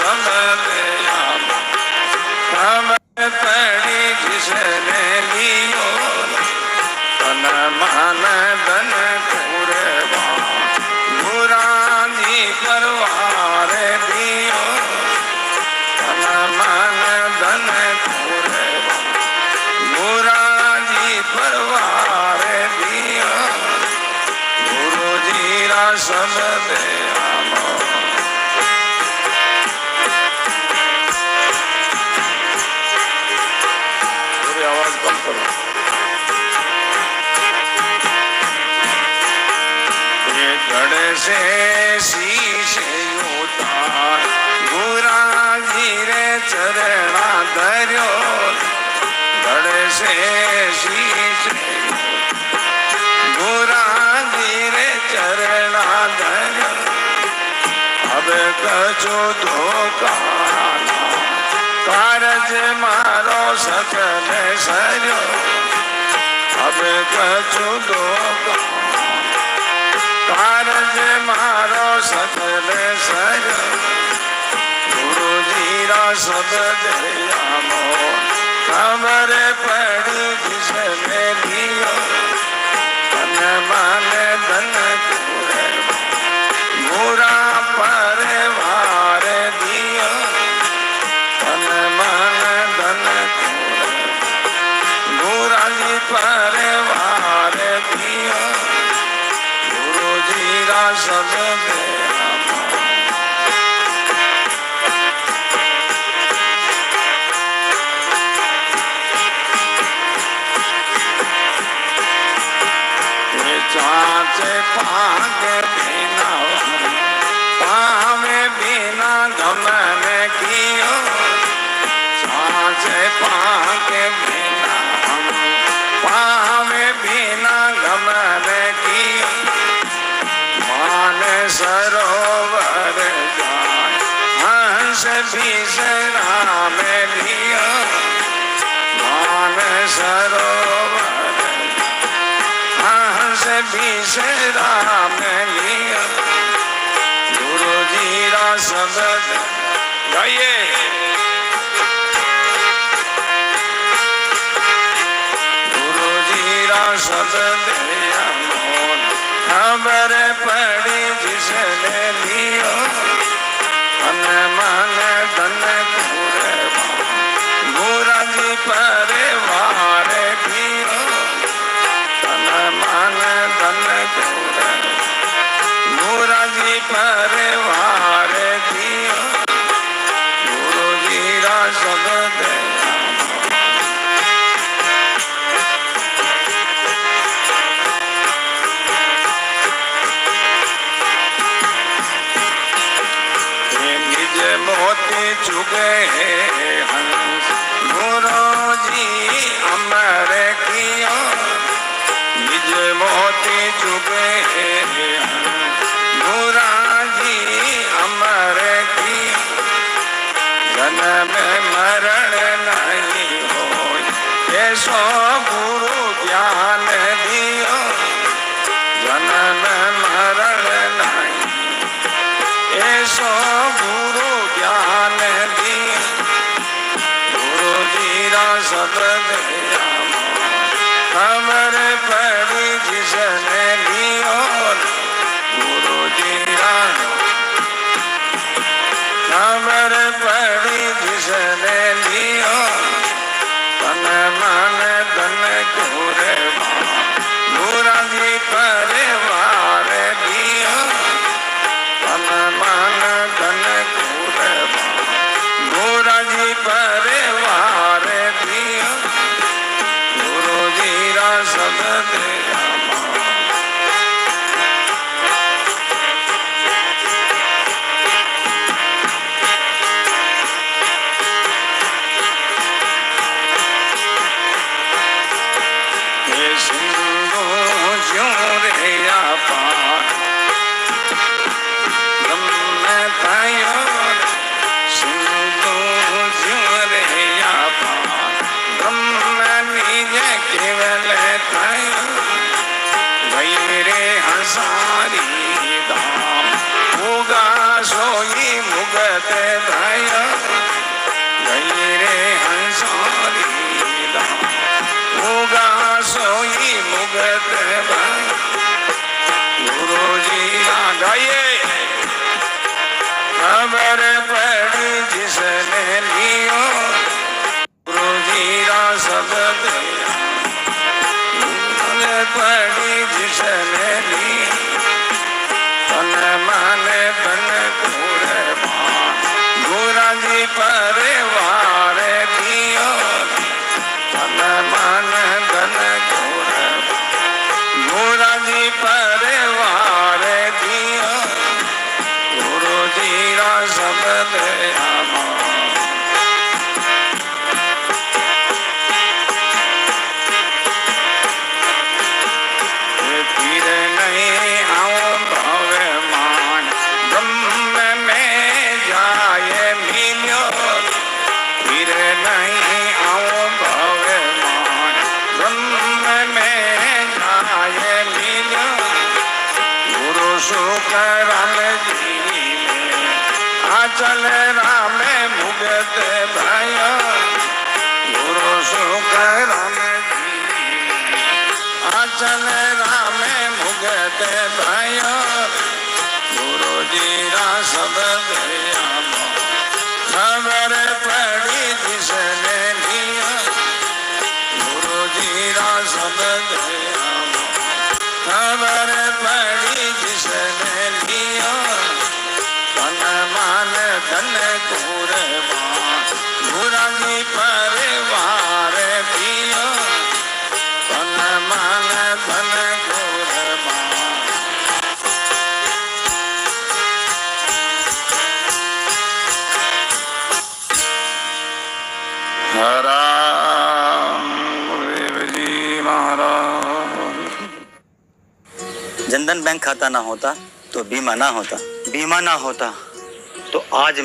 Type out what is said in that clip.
सब दया खबर पड़ी जिसने लियो तन मन धन कुरबा बुरानी परवार दियो तन मन धन कुरबा बुरानी परवार दियो गुरु जी रा सब दया से शीश उतार गुरा गिरे चरणा धर्यो गड़ से शीश गुरा गिरे चरणा धर्यो अब कछु धोखा कारज मारो सकल सर्यो अब कछु धोखा कारज मारो सकल सर गुरु जी रा सब दया मोह खबर पड़ी जिसने लियो तन मन धन कुरबा बुरा परवार दियो तन मन धन कुरबा बुरा जी परवार दियो सब चाचे पाग बिना पावे बिना गमन कियो चाचे पाग बिना पावे बिना गमन कियो मान सरोवर जान हंस बिसरा में लियो मान सरोवर हंस बिसरा में लियो गुरु जी रा शब्द गाइए गुरु जी रा शब्द खबर पड़ी जिसने लियो तन मन धन कुरबा बुरा जी परवार दियो तन मन धन कुरबा बुरा जी परवार दियो गुरु जी रा सब दया मोती चुगे हंस गुरु जी अमर कियो निज मोती चुगे हंस गुरु जी अमर कियो जन्म मरण नहीं हो ऐसो गुरु ज्ञान दियो जन्म मरण नहीं ऐसो गुरु ज्ञान दियो गुरु जी रा सब दया खबर पड़ी जिसने लियो गुरु जी रा खबर पड़ी जिसने लियो तन मन धन कुरबा बुरा जी परवार दियो तन मन धन कुरबा મુગત ભાઈ ગઈ રે હંસારી મુગા સોઈ મુગત ભાઈ ગુરુજી ના ગાયે ખબર પડી जिसने लियो गुरुजी रा शब्द खबर पड़ी जिसने ली तन मन धन कुर्बान गुरुजी परिवार दियो तन मन धन कुर्बान गुरुजी परिवार दियो गुरुजी रा शब्द फिर नहीं आओ भगवान ब्रह्म में जाए मिलो फिर नहीं आओ भगवान ब्रह्म में जाए मिलो गुरु सुख राम जी आचल राम मुगत भाई गुरु सुख राम आचल राम मुगत भाई गुरुजी रा शब्द खबर पड़ी जिसने लिया गुरुजी रा शब्द खबर पड़ी जिसने लिया तन मन धन कुर्बान गुरुजी परिवार दियो तन मन धन कुर्बान राम गुरुदेव जी महाराज। जनधन बैंक खाता ना होता तो बीमा ना होता, बीमा ना होता तो आज